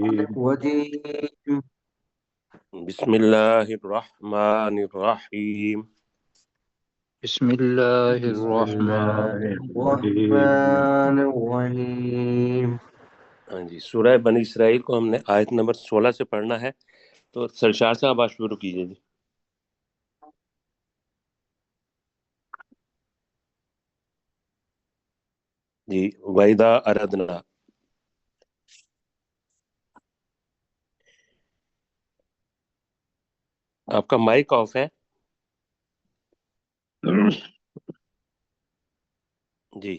الرجيم بسم الله الرحمن الرحيم. بسم اللہ بسم الرحمن الله الرحیم۔ الرحمن الرحيم ہاں جی، سورہ بنی اسرائیل کو ہم نے آیت نمبر 16 سے پڑھنا ہے، تو سرشار صاحب آپ شروع کیجیے جی۔ جی، وَإِذَا أَرَدْنَا، آپ کا مائک آف ہے جی،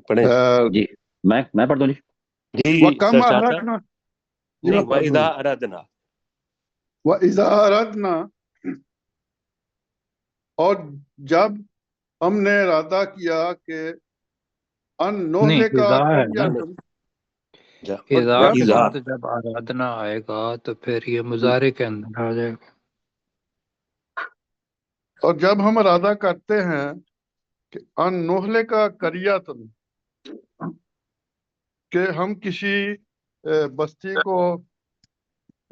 پڑھیں جی میں پڑھ دوں جی۔ جی وَكَمْ سرشار صاحب، أَهْلَكْنَا جی نہیں میں پڑھ دوں وَإِذَا أَرَدْنَا، وَإِذَا أَرَدْنَا، اور جب ہم نے ارادہ کیا کہ ان نہیں، نہلک اذا ہے نا، قریۃ، اذا کیا کے وَإِذَا، بعد جب آرادنا آئے گا تو پھر یہ مضارع کے اندر آ جائے گا۔ اور جب ہم ارادہ کرتے ہیں کہ ان نہلک قریۃ، کہ ہم کسی بستی کو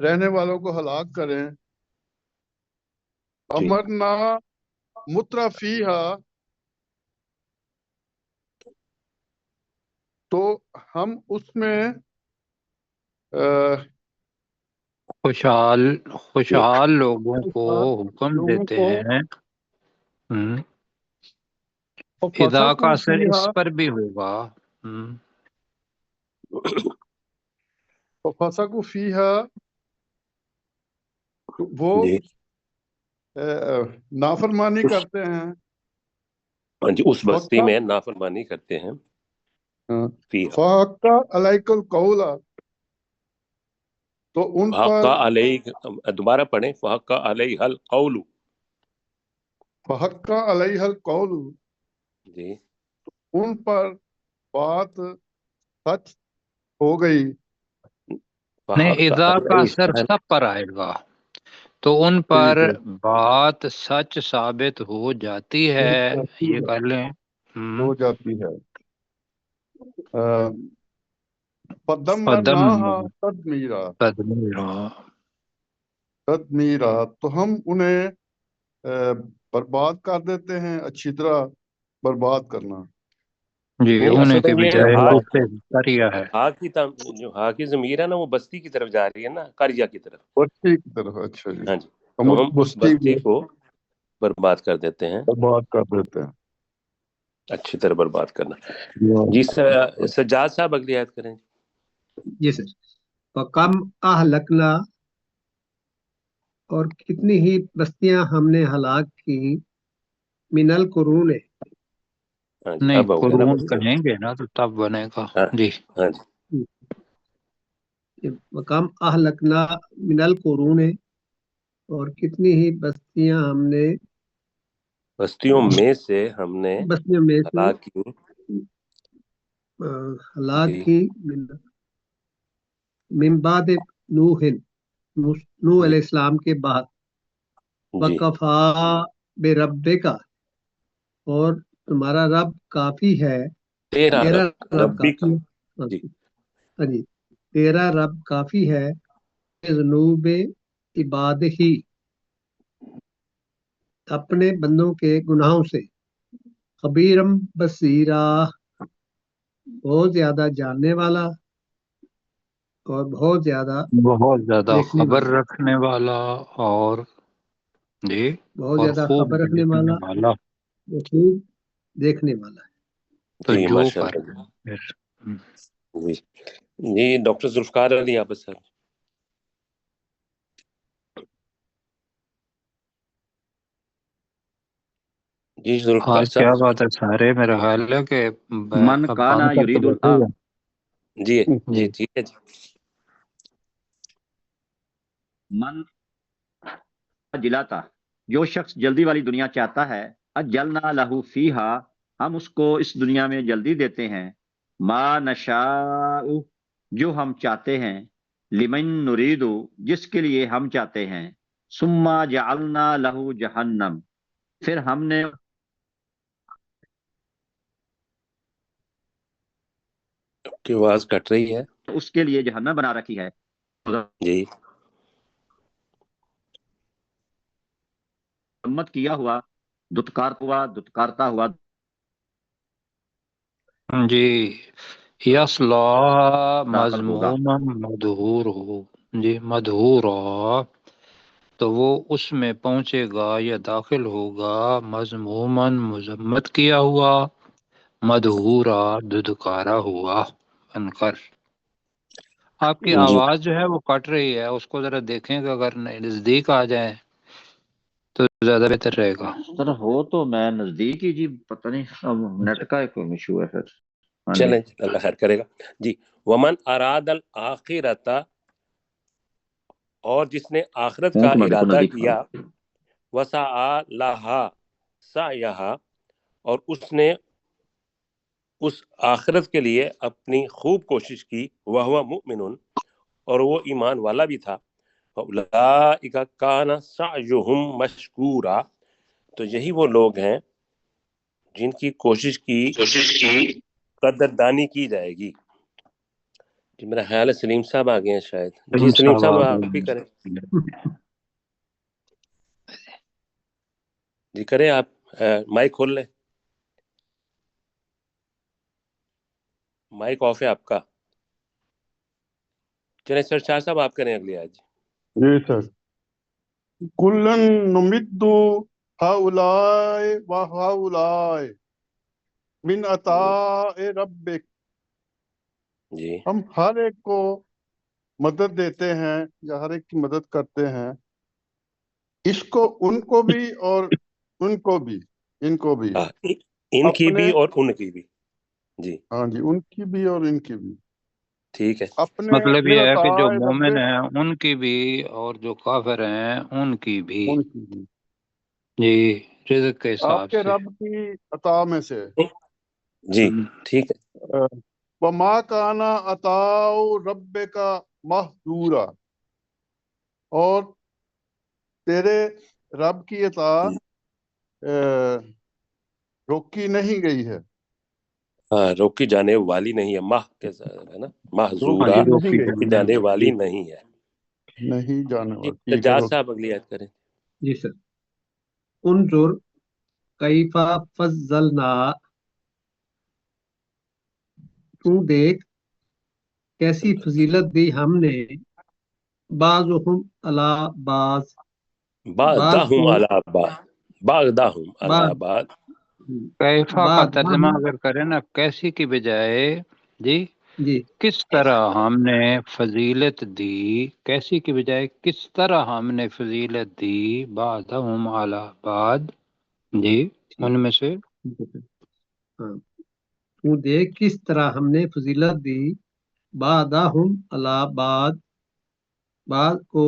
رہنے والوں کو ہلاک کریں، جی امرنا مترفیہا، تو ہم اس میں خوشحال لوگوں کو حکم لوگوں دیتے کو ہیں۔ اذا کا فسقوا اثر فیہا، اس پر بھی ہوگا۔ فسقوا فیہا، وہ جی نافرمانی کرتے ہیں، ہاں جی، اس بستی میں نافرمانی کرتے ہیں، فیہا، فحق علیک القول، تو ان فحق پر علیہ، دوبارہ پڑھیں، فحق علیہ القول، فحق علیہ القول، جی ان پر بات سچ ہو گئی، نہیں، فحق اذا کا اثر علیہ، سب پر آئے گا تو ان پر ٹھیک ہے، بات سچ ثابت ہو جاتی ہے، یہ کر لیں۔ ہو جاتی ہے۔ قدم فدمرناہا تدمیرا، تدمیرا، تدمیرا، تو ہم انہیں برباد کر دیتے ہیں، اچھی طرح برباد کرنا۔ جی نہیں ہونے اصل کے میں یہ بجائے ہا، اس سے قریہ ہے۔ جو ہا کی ضمیر ہے نا، وہ بستی کی طرف جا رہی ہے نا، قریہ کی طرف۔ بستی کی طرف، اچھا جی، ہاں جی، ہم تو اس ہم اس بستی بستی کو کو برباد کر دیتے ہیں، برباد کر دیتے ہیں۔ اچھی طرح برباد کرنا۔ جی سجاد صاحب اگلی آیت کریں۔ جی سر، وَكَمْ أَهْلَكْنَا، اور کتنی ہی بستیاں ہم نے ہلاک کی، من القرون، ہاں جی، نہیں، اب ہوگا نا قرون بس۔ کہیں گے نا تو تب بنے گا۔ ہاں جی ہاں جی، وَكَمْ أَهْلَكْنَا من القرون، اور کتنی ہی بستیاں ہم نے بستیوں میں سے ہم نے بستیوں میں سے ہلاک کی، ہلاک جی کی، من بعد نوح، نوح جی علیہ السلام کے بعد، جی وَكَفَى بِرَبِّكَ، اور تمہارا رب کافی ہے، تیرا تیرا رب، رب ربی کا، کافی ہے، جی ہاں جی، تیرا رب کافی ہے، ذنوب عباد ہی، اپنے بندوں کے گناہوں سے، خبیرم بصیرہ، بہت زیادہ جاننے والا اور بہت زیادہ بہت زیادہ دیکھنے خبر والا، رکھنے والا، اور جی بہت اور زیادہ خوب خبر رکھنے دیکھنے والا والا۔ اور خوب دیکھنے والا ہے۔ تو جی جو ماشاء پر اللہ پھر جی جی ڈاکٹر ذوالفقار علی عابد صاحب۔ جی ذوالفقار آج صاحب، کیا بات ہے، سارے میرا خیال ہے کہ من اب کانا پنکھ پر تو یرید بیٹھے ہی الحق، ہیں۔ جی جی جی ٹھیک ہے جی، من جلاتا، جو شخص جلدی والی دنیا چاہتا ہے، اجلنا لہو فیہا، ہم اس کو اس دنیا میں جلدی دیتے ہیں، ما نشاء، جو ہم چاہتے ہیں، لمن نرید، جس کے لیے ہم چاہتے ہیں، ثم جعلنا لہو جہنم، پھر ہم نے آپ کی آواز کٹ رہی ہے۔ اس کے لیے جہنم بنا رکھی ہے. جی مذمت کیا ہوا، دھتکارتا ہوا. جی یصلا داخل ہوگا. مذموما مدحور ہو، جی مدحورا، تو وہ اس میں پہنچے گا یا داخل ہوگا مذموماً مذمت کیا ہوا، مدحورا دھدکارا ہوا بن کر. آپ کی جی آواز جو ہے وہ کٹ رہی ہے، اس کو ذرا دیکھیں کہ اگر نزدیک آ جائیں تو زیادہ بہتر رہے گا. سر ہو تو میں نزدیک ہی جی، پتہ نہیں اب نیٹ کا کوئی ایشو ہے پھر. ہاں جی. چلیں اللہ خیر کرے گا. جی ومن اراد الآخرۃ، اور جس نے آخرت کا فون کو میں بالکل ارادہ نزدیک کیا، وسعى لها سعیها، اور اس نے اس آخرت کے لیے اپنی خوب کوشش کی، وہو مؤمن، اور وہ ایمان والا بھی تھا، فاولئک کان سعیہم مشکورا، تو یہی وہ لوگ ہیں جن کی کوشش کی قدردانی کی جائے گی. جی میرا خیال ہے سلیم صاحب آ گئے ہیں شاید. جی سلیم صاحب آپ بھی کریں. جی کریں آپ، مائک کھول لیں. مائک آف ہے آپ کا. چلیں سر شاہ صاحب آپ کریں اگلی آج. جی سر. کلن نمد ہؤلاء و ہؤلاء من عطاء ربک، جی ہم ہر ایک کو مدد دیتے ہیں یا ہر ایک کی مدد کرتے ہیں، اس کو ان کو بھی اور ان کو بھی، ان کو بھی، ہاں، ان کی اپنے، بھی اور ان کی بھی. جی ہاں جی، ان کی بھی اور ان کی بھی، ٹھیک ہے. اپنے مطلب من یہ ہے کہ جو عطاء مومن ربک، ہیں ان کی بھی اور جو کافر ہیں ان کی بھی، ان کی بھی، جی رزق کے آپ حساب کے سے. رب کی عطا میں سے. جی ٹھیک ہے. وما کان عطاء ربک محظورا، اور تیرے رب کی عطا روکی نہیں گئی ہے، ہاں روکی جانے والی نہیں ہے، ماہ کے ہے نا، ہاں محظورہ جی روکی نہیں روکی گئی، روکی جانے جانے والی جی نہیں ہے. نہیں جانے جی والا. ٹھیک ہے. سجاد صاحب اگلی آیت کریں. جی سر. انظر کیف فضلنا، تو دیکھ کیسی فضیلت دی ہم نے، بعضهم علی بعض، بعض بعدہم کو علی بعد، بعدہم علی بعض بعد. کیفا کا ترجمہ بعضهم، اگر کریں نا کیسی کی بجائے، جی جی کس طرح ہم نے فضیلت دی، کیسی کی بجائے کس طرح ہم نے فضیلت دی، بعدہم علی بعد، جی ٹھیک ان میں سے. ٹھیک ہے سر. ہاں، تو دیکھ کس طرح ہم نے فضیلت دی، بعضهم علی بعض، بعض کو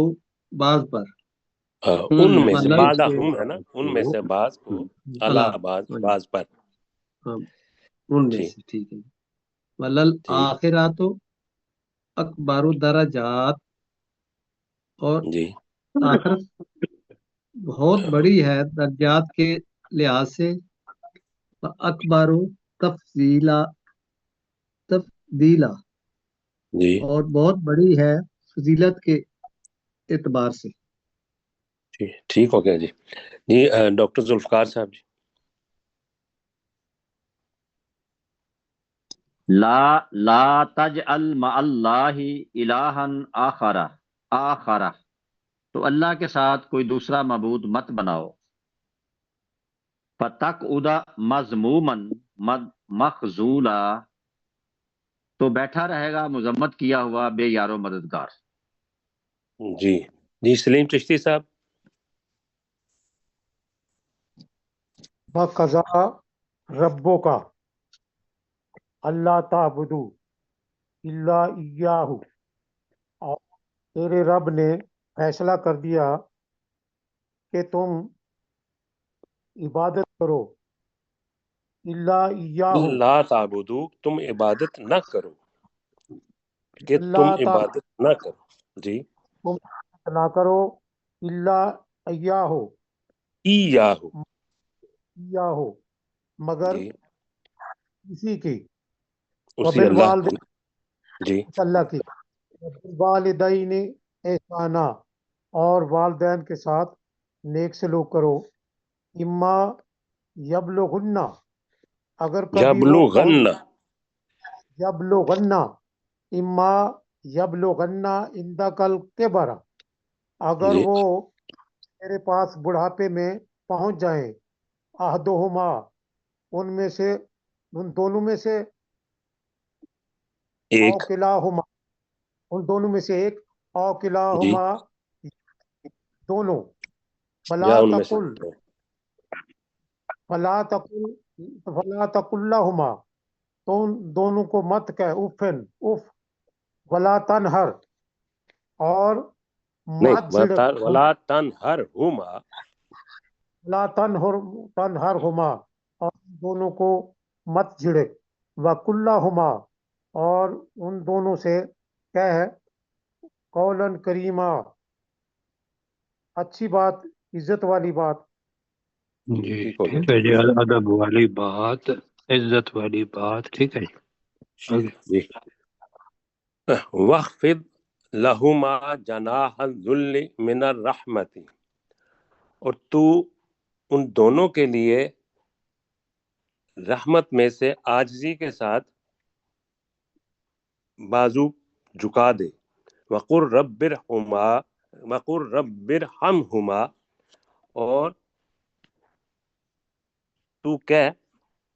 بعض پر، ان ان میں سے، ولل بعدہم ہے نا، ان میں سے بعض کو، علی علی، بعض ہاں جی، بعض پر. ہاں ان میں ٹھیک سے. ٹھیک ہے. ولل ٹھیک. آخرات اکبر درجات، اور جی آخرت بہت بڑی ہے درجات کے لحاظ سے، اکبر تفضیلا، تفضیلا، جی اور بہت بڑی ہے فضیلت کے اعتبار سے. ٹھیک ہو گیا. جی جی ڈاکٹر ذوالفقار صاحب جی. لا تجعل مع اللہ الہا آخر، تو اللہ کے ساتھ کوئی دوسرا معبود مت بناؤ. فتقعد مذموما مخذولا، تو بیٹھا رہے گا مذمت کیا ہوا بے یار و مددگار. جی جی سلیم چشتی صاحب. وَقَضَىٰ رَبُّكَ أَلَّا تَعْبُدُوا إِلَّا إِيَّاهُ، اور تیرے رب نے فیصلہ کر دیا کہ تم عبادت کرو، الا ایاہ، لا تعبدو، تم عبادت نہ کرو، کہ تم اللہ تعالی عبادت نہ کرو. جی تم نہ کرو، الا ایاہ، ایاہو. ایاہ، مگر جی اسی کی، اسی اللہ وبالوالد، کو. جی اللہ کی والدین احسانہ، اور والدین کے ساتھ نیک سلوک کرو، اما یبلغن، اگر کبھی وہ یبلغن یبلغن، اما یبلغن عندک الکبر، اگر جی وہ میرے پاس بڑھاپے میں پہنچ جائیں، احدہما، ان میں سے، ان دونوں میں سے، او ایک کلاہما، ان دونوں میں سے ایک، او جی کلاہما، دونوں، فلا یا ان میں سے تقل فلا تقل فلا تقل لہما، تو ان دونوں کو مت کہہ افن اف، ولا تنہر، اور نہیں مت جھڑک، ولا تنہرہما لا تنہرہما، اور ان دونوں کو مت جھڑک، وقل لہما، اور ان دونوں سے کہہ قولاً کریما، اچھی بات، عزت والی بات۔ جی ٹھیک ہو گیا ٹھیک ہے جی، ادب والی بات، عزت والی بات، ٹھیک ہے جی آگے۔ جی وَخْفِضْ لَهُمَا جَنَاحَ الذُّلِّ مِنَ الرَّحْمَةِ، اور تو ان دونوں کے لیے رحمت میں سے عاجزی کے ساتھ بازو جھکا دے، وَقُلْ رَبِّ ارْحَمْهُمَا، اور تو کہہ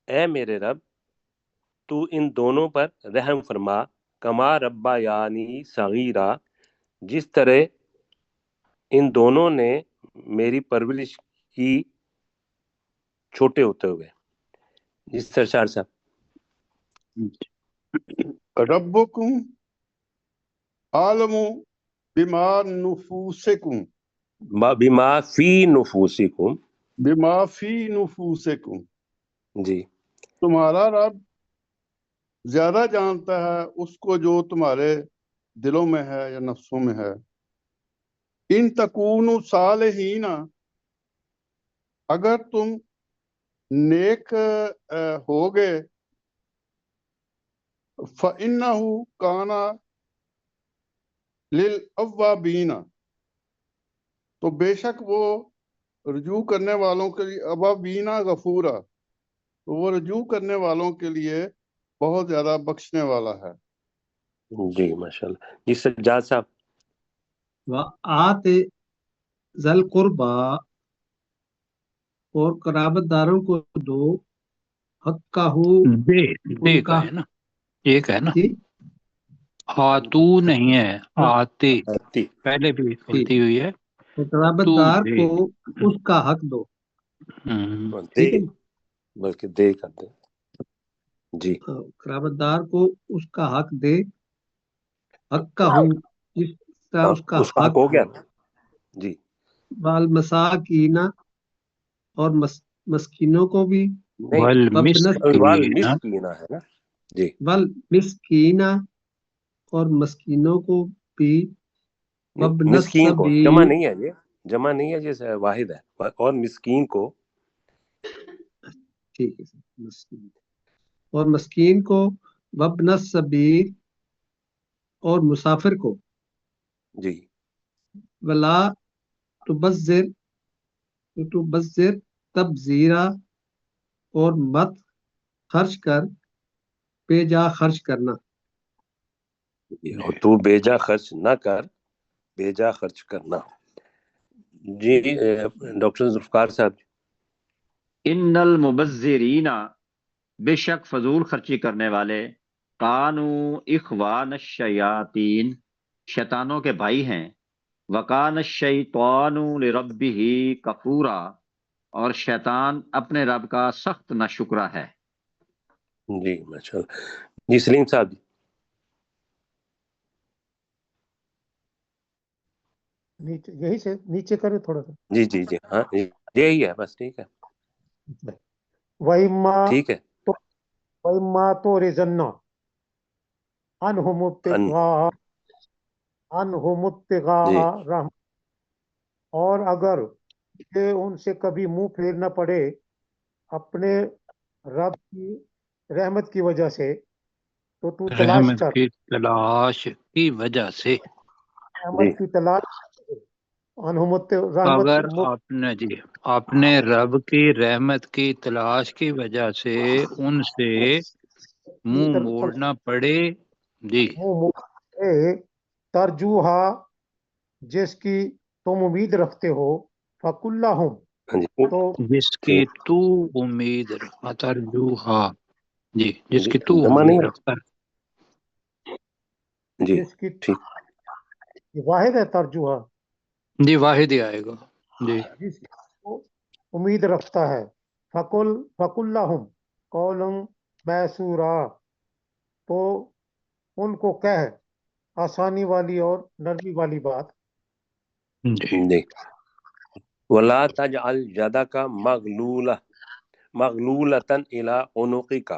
اے میرے رب تو ان دونوں پر رحم فرما، کما ربیانی صغیرہ، جس طرح ان دونوں نے میری پرورش کی چھوٹے ہوتے ہوئے۔ جس طرح شاعر صاحب ربکم عالم بما نفوسکم بما فی نفوسکم، بما فی نفوسکم، جی تمہارا رب زیادہ جانتا ہے اس کو جو تمہارے دلوں میں ہے یا نفسوں میں ہے۔ ان تکونوا صالحین، اگر تم نیک ہوگے، فَإِنَّهُ كَانَ لِلْأَوَّابِينَ، تو بے شک وہ رجوع کرنے والوں کے لیے، اوابینا غفورا، تو وہ رجوع کرنے والوں کے لیے بہت زیادہ بخشنے والا ہے۔ جی ماشاءاللہ۔ جی سجاد صاحب وآت ذی القربا، اور قرابت داروں کو دو، حق ہو، دے دے ان کا کا، ہے نا، ایک ہے نا، جی آتو نہیں ہے، ہاں آتے، آتی پہلے بھی ٹھیک، غلطی ہوئی ہے، تو قرابت تو دار دے، کو اس کا حق دو، دے، ٹھیک ہے نا؟ بلکہ دے کر دے، جی قرابت دار کو اس کا حق دے، حق کا ہو، جس طرح اس کا اس کا حق حق ہو ہو، گیا جی۔ والمساکین، اور مسکینوں کو بھی، نہیں والمسکین، والمسکین ہے نا، جی والمسکین، اور مسکینوں کو بھی، وابن مسکین کو جمع السبیل، نہیں ہے، یہ جمع نہیں ہے، یہ واحد ہے، اور مسکین کو ٹھیک ہے سر، مسکین، اور مسکین کو، وابن السبیل، اور مسافر کو، جی ولا تبذر تبذیرا، اور مت خرچ کر بے جا خرچ کرنا، اور تو بیجا خرچ نہ کر، بیجا خرچ کرنا۔ جی ڈاکٹر ذوالفقار صاحب ان المبذرین، بے شک فضول خرچی کرنے والے، کانو اخوان الشیاطین، شیطانوں کے بھائی ہیں، وکان الشیطان لربہ کفورا، اور شیطان اپنے رب کا سخت ناشکرا ہے۔ جی ماشاء اللہ۔ جی سلیم صاحب نیچے، یہی سے نیچے کرے تھوڑا سا، جی جی جی ہاں یہی ہے بس، ٹھیک ہے وَإِمَّا ٹھیک ہے۔ وَإِمَّا تُعْرِضَنَّ عَنْهُمُ ان جی ابتغاء رحمت، اور اگر کہ ان سے کبھی منہ پھیرنا پڑے اپنے رب کی رحمت کی وجہ سے، تو تو تلاش رحمت کر، کی تلاش کی وجہ سے. رحمت کی تلاش انہم رحمت اگر آپ نے رب کی رحمت کی تلاش کی وجہ سے ان سے منہ موڑنا پڑے. جی ترجوہا جس کی تم امید رکھتے ہو، فَقُلْ لَهُمْ ہاں جی تو جس کی تو امید رکھتا ترجوہا. جی جس جی کی تو جمع امید نہیں رکھتا ہے. ہے جی جس کی ٹھیک. واحد ہے ترجوہا، جی واحد ہی آئے گا. جی جس کی تو امید رکھتا ہے. فَقُلْ لَهُمْ قَوْلًا مَيْسُورًا تو ان کو کہہ آسانی والی اور نرمی والی بات. جی جی ولا تجعل یدک مغلولۃ الی عنقک،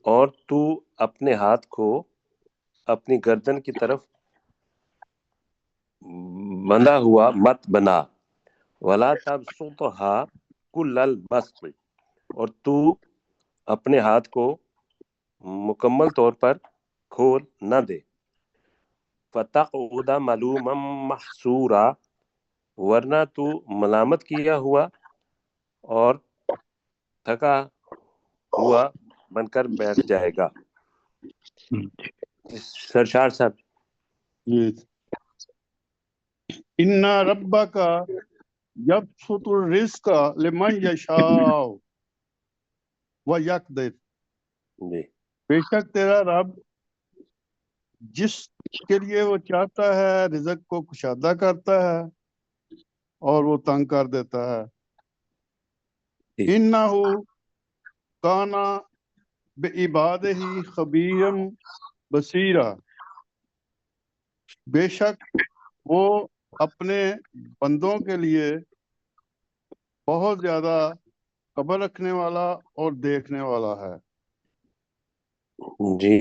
اور تو اپنے ہاتھ کو اپنی گردن کی طرف بندھا ہوا مت بنا. ولا تبسطھا کل البسط، اور تو اپنے ہاتھ کو مکمل طور پر کھول نہ دے. فتقعد ملوما محسورا، ورنہ تو ملامت کیا ہوا اور تھکا ہوا بن کر بیٹھ جائے گا. سرشار صاحب. یہ ان ربک یبسط الرزق لمن یشاء ویقدر، جی بے شک تیرا رب جس کے لیے وہ چاہتا ہے رزق کو کشادہ کرتا ہے اور وہ تنگ کر دیتا ہے. جی انہ کانا بعبادہ خبیرا بصیرا، بے شک وہ اپنے بندوں کے لیے بہت زیادہ خبر رکھنے والا اور دیکھنے والا ہے. جی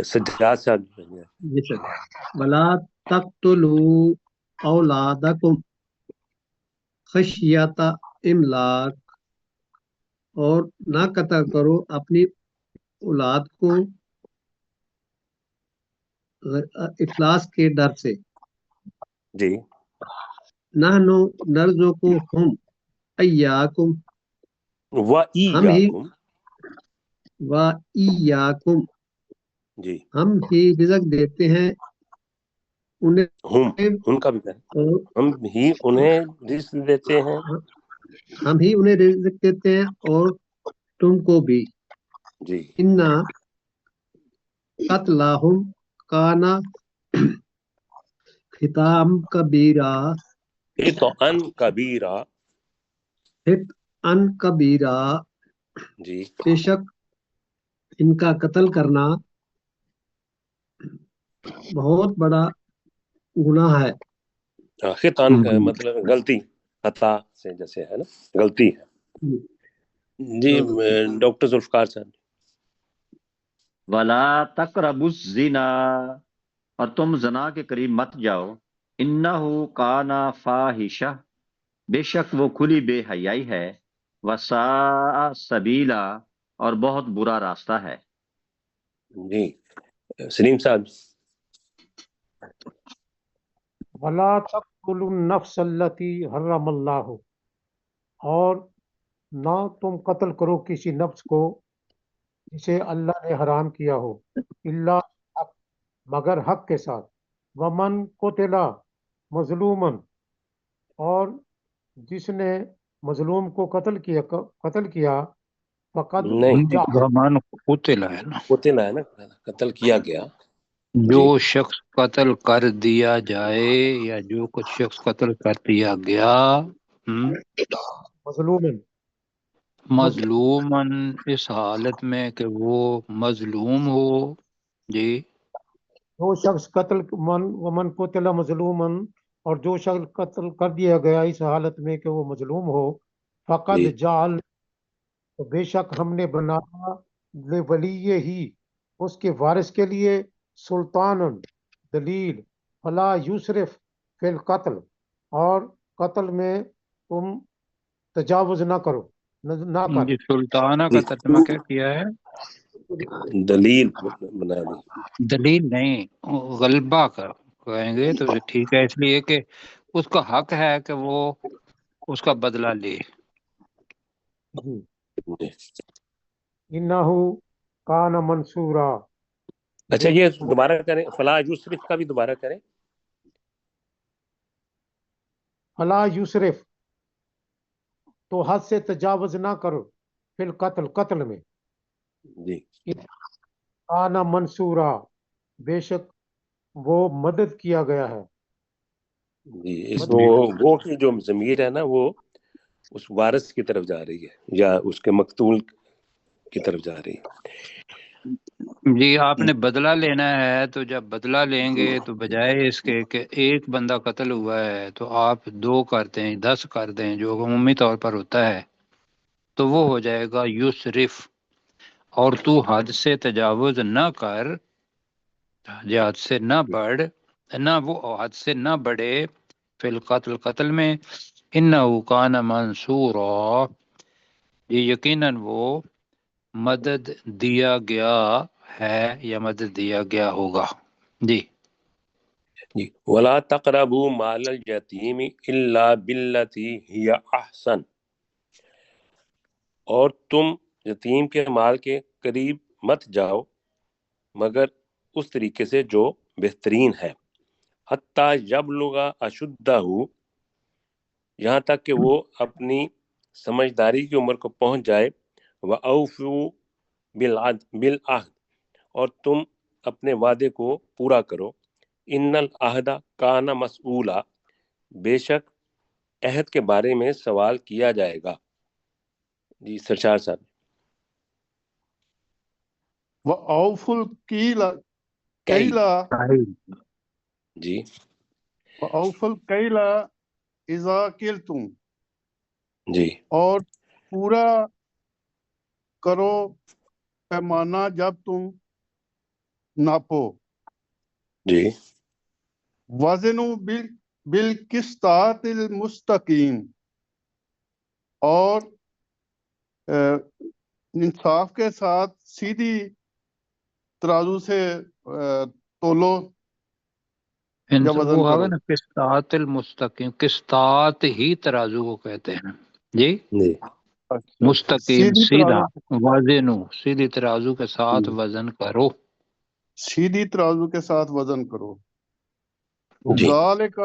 سجاد صاحب. جی سر. ولا تقتلوا اولادکم خشیت املاق، اور نہ قتل کرو اپنی اولاد کو افلاس کے ڈر سے. جی نحن نرزقہم ایاکم، ہم ہی وَإِيَّاكُمْ. و ایاکم، جی ہم ہی رزق دیتے ہیں انہیں ان کا بھی کہیں اور ہم ہی انہیں رزق دیتے ہیں. ہم ہی انہیں رزق دیتے ہیں اور تم کو بھی. جی انا قتلہم کانا خطام کبیرہ، خطأً کبیرہ. ان کبیرہ، جی بے شک ان کا قتل کرنا بہت بڑا گناہ ہے. خطأً کا مطلب غلطی، خطا سے جیسے ہے نا غلطی ہے. جی ڈاکٹر ذوالفقار صاحب. ولا تقربوا الزنا، اور تم زنا کے قریب مت جاؤ. انہ کانا فاحشہ، بے شک وہ کھلی بے حیائی ہے. وساء سبیلا، اور بہت برا راستہ ہے. جی سلیم صاحب. وَلَا تَقْتُلُوا النَّفْسَ الَّتِي حَرَّمَ اللَّهُ، اور نہ تم قتل کرو کسی نفس کو جسے اللہ نے حرام کیا ہو، الا حق، مگر حق کے ساتھ. ومن قتل مظلومن، اور جس نے مظلوم کو قتل کیا فقد نہیں رحمان قتل ہے نا، قتل ہے نا، قتل کیا گیا. جو جی شخص قتل کر دیا جائے یا جو کچھ شخص قتل کر دیا گیا مظلومن مظلومن، اس حالت میں کہ وہ مظلوم ہو. جی جو شخص ومن قتل مظلومن، اور جو شخص قتل کر دیا گیا اس حالت میں کہ وہ مظلوم ہو، فقد جی جعل، تو بے شک ہم نے بنایا ولی ہی اس کے وارث کے لیے سلطان دلیل، فلا یسرف فی القتل، اور قتل میں تم تجاوز نہ کرو، نہ کر. جی سلطانہ کا جی ترجمہ کیا کیا ہے؟ دلیل بنا دی. دلیل نہیں، غلبہ کہیں گے تو ٹھیک ہے، اس لیے کہ اس کا حق ہے کہ وہ اس کا بدلہ لے. جی جی. انہو کان منصورا. اچھا یہ دوبارہ کریں، فلا یسرف کا بھی دوبارہ کریں. فلا یسرف، تو حد سے تجاوز نہ کرو، فی القتل، قتل میں. جی. کان منصورا، بے شک وہ مدد کیا گیا ہے. جی اس میں وہ کی جو ضمیر ہے نا وہ اس وارث کی طرف جا رہی ہے یا اس کے مقتول کی طرف جا رہی ہے. جی آپ نے بدلہ لینا ہے، تو جب بدلہ لیں گے تو بجائے اس کے کہ ایک بندہ قتل ہوا ہے تو آپ 2 کر دیں، 10 کر دیں، جو عمومی طور پر ہوتا ہے، تو وہ ہو جائے گا یسرف. اور تو حد سے تجاوز نہ کر، حد سے نہ بڑھ، نہ وہ حد سے نہ بڑھے، فی القتل، قتل میں. انہو کان منصورا، یہ یقیناً وہ مدد دیا گیا ہے یا مدد دیا گیا ہوگا. جی. جی. ولا تقربوا مال الیتیم الا بالتی ہی احسن، اور تم یتیم کے مال کے قریب مت جاؤ مگر اس طریقے سے جو بہترین ہے. حتیٰ یبلغ اشدہ، یہاں تک کہ وہ اپنی سمجھداری کی عمر کو پہنچ جائے. وَأَوْفُوا بِالْعَہْدِ، اور تم اپنے وعدے کو پورا کرو. ان العہد کان مسئولا، بے شک عہد کے بارے میں سوال کیا جائے گا. جی سرشار صاحب. وَأَوْفُوا الْكَيْلَ جی. وَأَوْفُوا الْكَيْلَ إِذَا كِلْتُمْ، جی. اور پورا کرو پیمانہ جب تم ناپو. جی. وزنوا بالقسطاس المستقیم، اور انصاف کے ساتھ سیدھی ترازو سے تولو یا وزن وہ کرو. ہوگا نا قسطات المستقیم، قسطات ہی ترازو کو کہتے ہیں. جی. جی. اچھا مستقیم سیدھی سیدھا، ترازو، وزنو سیدھی ترازو کے ساتھ وزن کرو. سیدھی ترازو کے ساتھ وزن کرو. جی. ذالک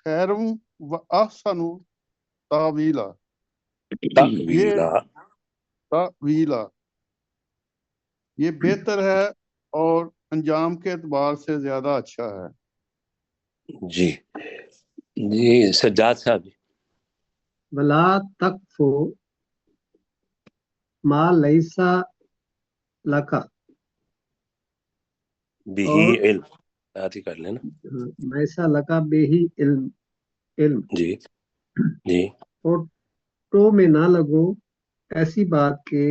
خیر و احسن تاویلا، یہ تاویلا، یہ بہتر ہے اور انجام کے اعتبار سے زیادہ اچھا ہے. جی. جی سجاد صاحب. ولا تقف ما لیس لک، بھی اور علم آتی کر لینا. لیسا لکا بے ہی علم، جی. جی. اور تو میں نہ لگو ایسی بات کہ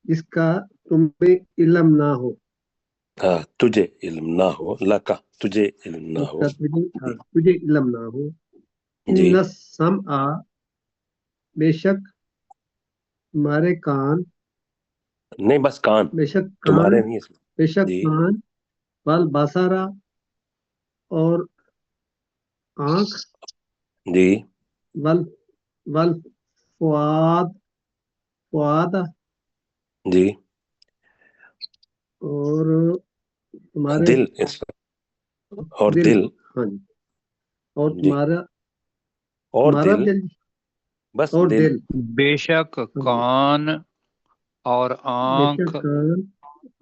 جس کا تمہیں علم نہ ہو. ہاں تجھے علم نہ ہو، لکا تجھے علم نہ اس ہو. کا تجھے علم نہ ہو. جی. ان السمع، بے شک تمہارے کان، نہیں بس کان، بے شک تمہارے کان، نہیں. بے شک جی. کان، والبصارہ، اور آنکھ، جی. والفؤاد، فؤاد، جی. اور تمہارے دل اس کا، اور دل. ہاں جی، اور جی. اور تمہارا دل، دل، بس اور دل. دل. بے شک کان اور بے آنکھ، شک کان،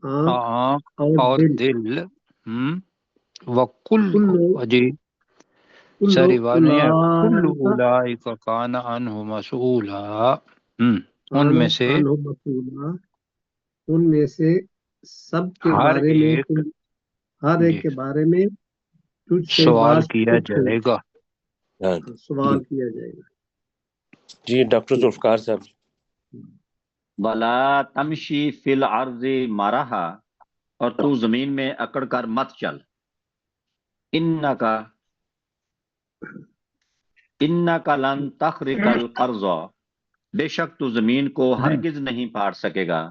آنکھ آنکھ اور اور دل، دل. وکل، کلو جی ساری بات نہیں ہے. کل اولئک اولئک کان عنہ مسئولا، ان کان میں سے عنہ مسئولا، ان میں سے سب کے ہر بارے میں ایک ہر جی ایک کے بارے میں تجھ سے سوال بعض کیا جائے گا. ہاں. سوال کیا جائے گا. جی ڈاکٹر ذوالفقار صاحب. ولا تمشی فی الارض مرحا، اور تو زمین میں اکڑ کر مت چل. انکا لن تخرق الارض، بے شک تو زمین کو ہرگز نہیں پاڑ سکے گا.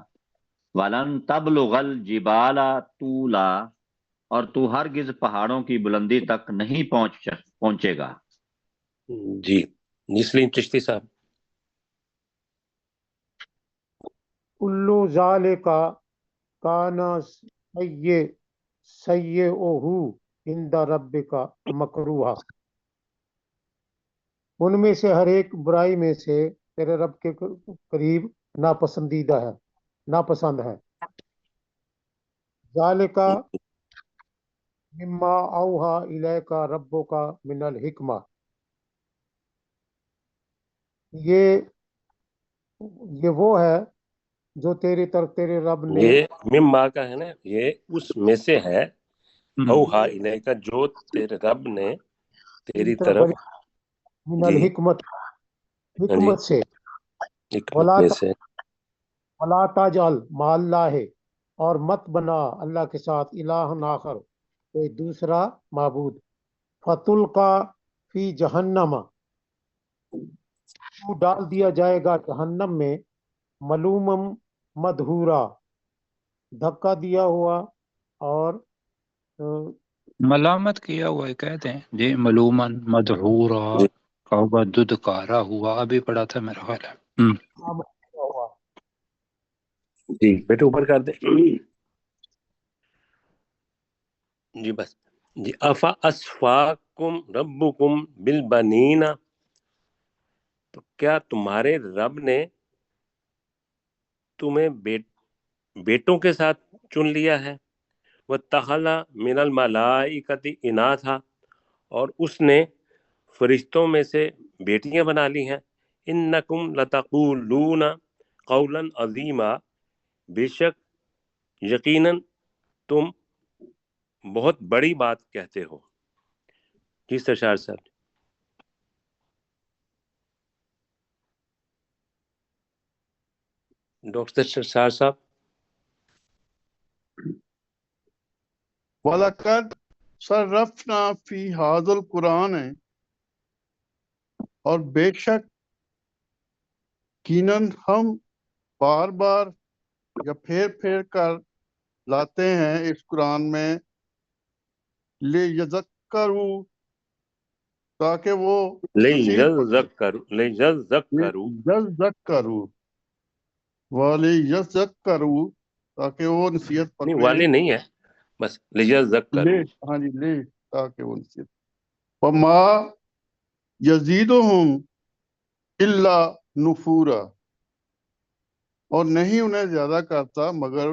ولن تبلغ الجبال طولا، اور تو ہرگز پہاڑوں کی بلندی تک نہیں پہنچے گا. جی سلیم چشتی صاحب. کلو ذالک کانا سیئہ عند ربک مکروہا، ان میں سے ہر ایک برائی میں سے تیرے رب کے قریب ناپسندیدہ ہے، ناپسند ہے. ذالک مما اوحا الیک ربک من الحکمہ، یہ وہ ہے جو تیری طرف تیرے رب نے یہ مما کا ہے نا، یہ اس میں سے ہے. اوحا الیک کا جو تیرے رب نے تیری طرف من جی الحکمت، ہاں جی حکمت سے. حکمت میں سے. ولا تجعل مع اللہ، اور مت بنا اللہ کے ساتھ الہ آخر، کوئی دوسرا معبود. فتلقا فی جہنم، تو ڈال دیا جائے گا جہنم میں. ملومم مدحورا، دھکا دیا ہوا اور ملامت کیا ہوا ہے کہتے ہیں جی، ملومن مدحورا جی کا ہوگا ددکارا ہوا، ابھی پڑھا تھا میرا خیال ہے. نامت کیا ہوا. جی بیٹے اوپر کر دیں. جی بس جی. افا اسفاکم ربکم بالبنین، تو کیا تمہارے رب نے تمہیں بیٹوں کے ساتھ چن لیا ہے. وَاتَّخَذَ مِنَ الْمَلَائِكَةِ إِنَاثًا، اور اس نے فرشتوں میں سے بیٹیاں بنا لی ہیں. اِنَّكُمْ لَتَقُولُونَ قَوْلًا عَظِيمًا، بے شک یقیناً تم بہت بڑی بات کہتے ہو. جی سرشار صاحب. ڈاکٹر سرشار صاحب. وَلَقَدْ صَرَّفْنَا فِي هَذَا الْقُرْآنِ، اور بے شک یقیناً ہم بار بار یا پھیر پھیر کر لاتے ہیں اس قرآن میں، لِيَذَّكَّرُوا، تاکہ وہ نصیحت پکڑیں. لِيَذَّكَّرُوا لِيَذَّكَّرُوا وَلِيَذَّكَّرُوا، تاکہ وہ نصیحت نہیں، پکڑیں. والے نہیں ہے، بس لِيَذَّكَّرُوا. ہاں جی تاکہ وہ نصیحت. وَمَا يَزِيدُهُمْ إِلَّا نُفُورًا، اور نہیں انہیں زیادہ کرتا مگر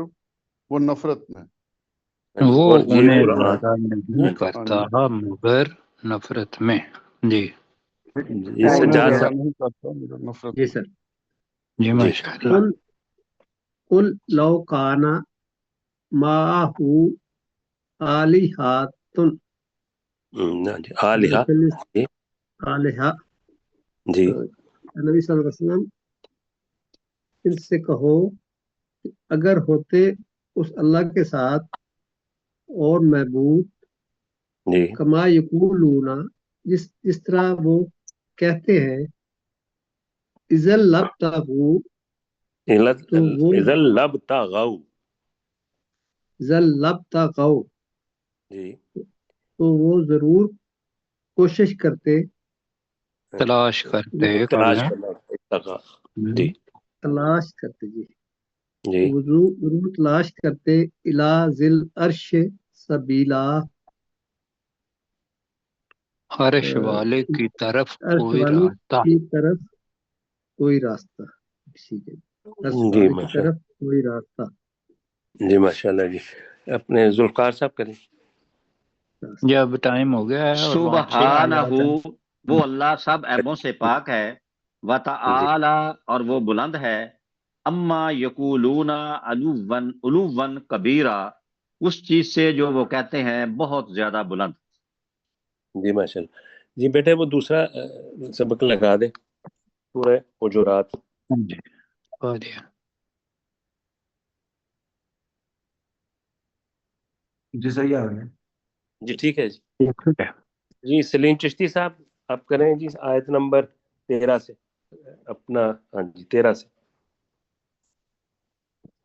وہ نفرت میں. وہ اور یہ انہیں قرآن زیادہ نہیں ہاں کرتا جی، مگر نفرت میں. جی یہ وہ انہیں سجاد زیادہ صاحب. نہیں کرتا مگر نفرت جی میں. سر. جی جی ماشاء اللہ. قل لو کان معه آلہۃ، جی آلیہ. جی آلہہ، جی نبی صلی اللہ علیہ وسلم ان سے کہو کہ اگر ہوتے اس اللہ کے ساتھ اور معبود، جی کما یقولون، جس طرح وہ کہتے ہیں، اذا لابتغوا، تو وہ اذا لابتغوا. اذا لابتغوا، جی تو وہ ضرور کوشش کرتے، تلاش کرتے تلاش پڑھنا. کرنا ابتغاء. جی تلاش کرتے جی، جی وہ ضرور تلاش کرتے، الی ذل عرش سبیلا، عرش والے کی طرف عرش کوئی والے راستہ. کی طرف کوئی راستہ، ٹھیک ہے، عرش جی والے کی ماشاء طرف کوئی راستہ. جی ماشاء اللہ. جی اپنے ذوالفقار صاحب کریں. جی اب ٹائم ہو گیا ہے اور وہاں 6 سبحانہ، آیات ہیں. وہ اللہ سب عیبوں سے پاک ہے. وتعالی، اور وہ بلند ہے. اما یقولون علوا کبیرا، اس چیز سے جو وہ کہتے ہیں بہت زیادہ بلند. جی ماشاء اللہ. جی بیٹے وہ دوسرا سبق لگا دیں، سورہ حجرات. جی کہہ دیا. جی صحیح آ گیا. جی ٹھیک ہے. جی ٹھیک ہے. جی سلیم چشتی صاحب آپ کریں جی آیت نمبر 13 سے اپنا. ہاں جی 13 سے.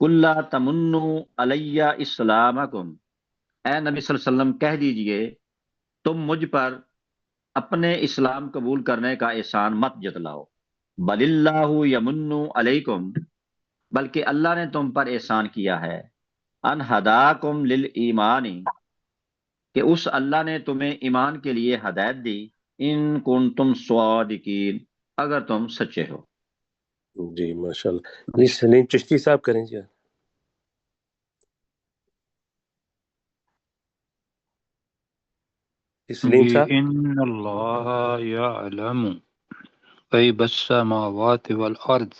قل لا تمنوا علی اسلامکم، اے نبی صلی اللہ علیہ وسلم کہہ دیجئے تم مجھ پر اپنے اسلام قبول کرنے کا احسان مت جتلاؤ، بل اللہ یمن علیکم، بلکہ اللہ نے تم پر احسان کیا ہے، ان ہداکم للایمان، کہ اس اللہ نے تمہیں ایمان کے لیے ہدایت دی، ان کنتم صادقین، اگر تم سچے ہو۔ جی ماشاء اللہ جی سلیم چشتی صاحب کریں جی سلیم جی صاحب ان اللہ یعلم غیب السماوات والارض،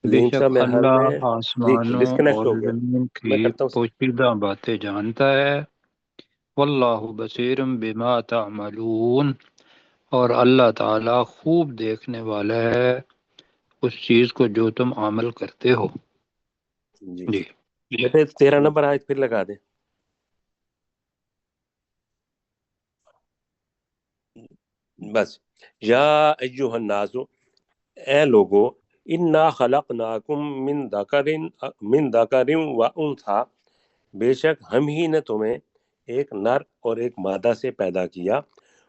بے سلیم صاحب شک میرے خیال میں اللہ جی آسمانوں ڈسکنیکٹ اور ہو گیا زمین میں کی کرتا ہوں پوشیدہ باتیں جانتا ہے، واللہ بصیر بما تعملون، اور اللہ تعالی خوب دیکھنے والا ہے اس چیز کو جو تم عمل کرتے ہو۔ جی جی بیٹے 13 نمبر آیت پھر لگا دیں بس یا ایہا الناس اے لوگو انا خلقناکم من ذکر و انثی، بے شک ہم ہی نے تمہیں ایک نر اور ایک مادہ سے پیدا کیا،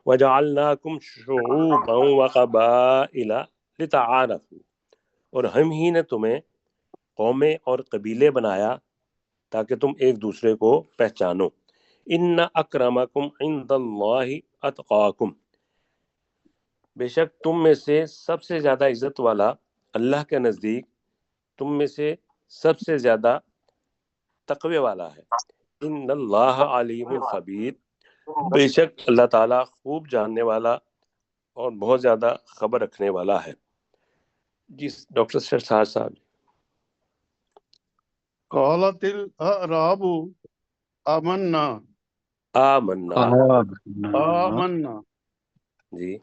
وجعلناکم شعوبا وقبائل لتعارفوا، اور ہم ہی نے تمہیں قومیں اور قبیلے بنایا تاکہ تم ایک دوسرے کو پہچانو، ان اکرمکم عند اللہ اتقاکم، بے شک تم میں سے سب سے زیادہ عزت والا اللہ کے نزدیک تم میں سے سب سے زیادہ تقوی والا ہے، ان اللہ علیم خبیر، بے شک اللہ تعالیٰ خوب جاننے والا اور بہت زیادہ خبر رکھنے والا ہے۔ جی ڈاکٹر سرسار صاحب قالت الاعراب آمنا، آمنا آمنا، جی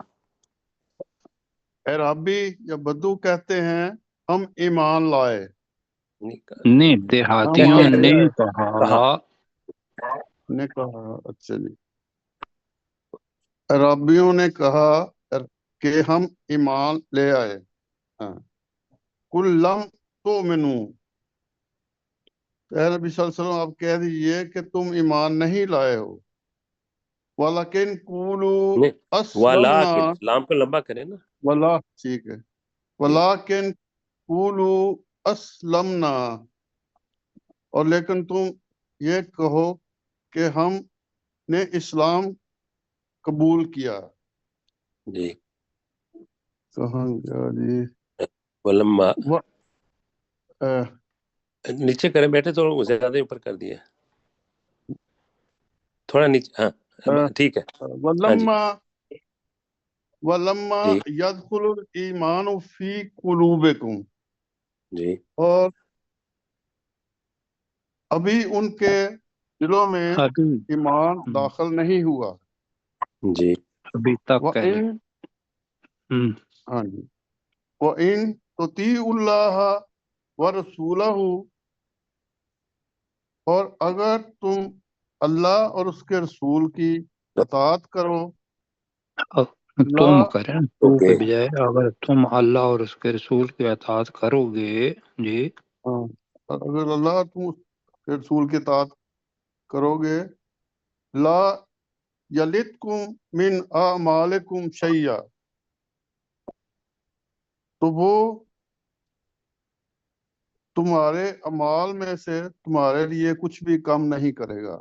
اعرابی یا بدو کہتے ہیں ہم ایمان لائے، نے ہم دیہاتیوں کہتے نے ہیں کہا کہا، نے کہا، اچھا جی، عربیوں نے کہا کہ ہم ایمان لے آئے، ہاں، کل لم تؤمنو، اے نبی صلی اللہ علیہ وسلم آپ کہہ دیجئے کہ تم ایمان نہیں لائے ہو، ولیکن قولو اسلمنا، ولیکن لام کو لمبا کریں نا ولا ٹھیک ہے، جی ولیکن قولو اسلمنا، اور لیکن تم یہ کہو کہ ہم نے اسلام قبول کیا، جی کہاں گیا جی، ولما اہ، نیچے کریں بیٹھے تو زیادہ اوپر کر دیا تھوڑا نیچے ہاں اہ، ٹھیک ہے ہاں جی ولما جی يدخل الایمان فی قلوبکم، جی اور ابھی ان کے دلوں میں ابھی ایمان داخل نہیں ہوا، جی ابھی تک کہہ لیں۔ وَإِن، ہاں جی، وَإِن تُطِيعُوا اللَّهَ وَرَسُولَهُ، اور اگر تم اللہ اور اس کے رسول کی اطاعت کرو، لا، تم کریں تو اوکے کے بجائے اگر تم اللہ اور اس کے رسول کی اطاعت کرو گے، جی ہاں، اگر اللہ تم اس کے رسول کی اطاعت کرو گے، لا یلتکم من اعمالکم شیئا، تو وہ تمہارے اعمال میں سے تمہارے لیے کچھ بھی کم نہیں کرے گا،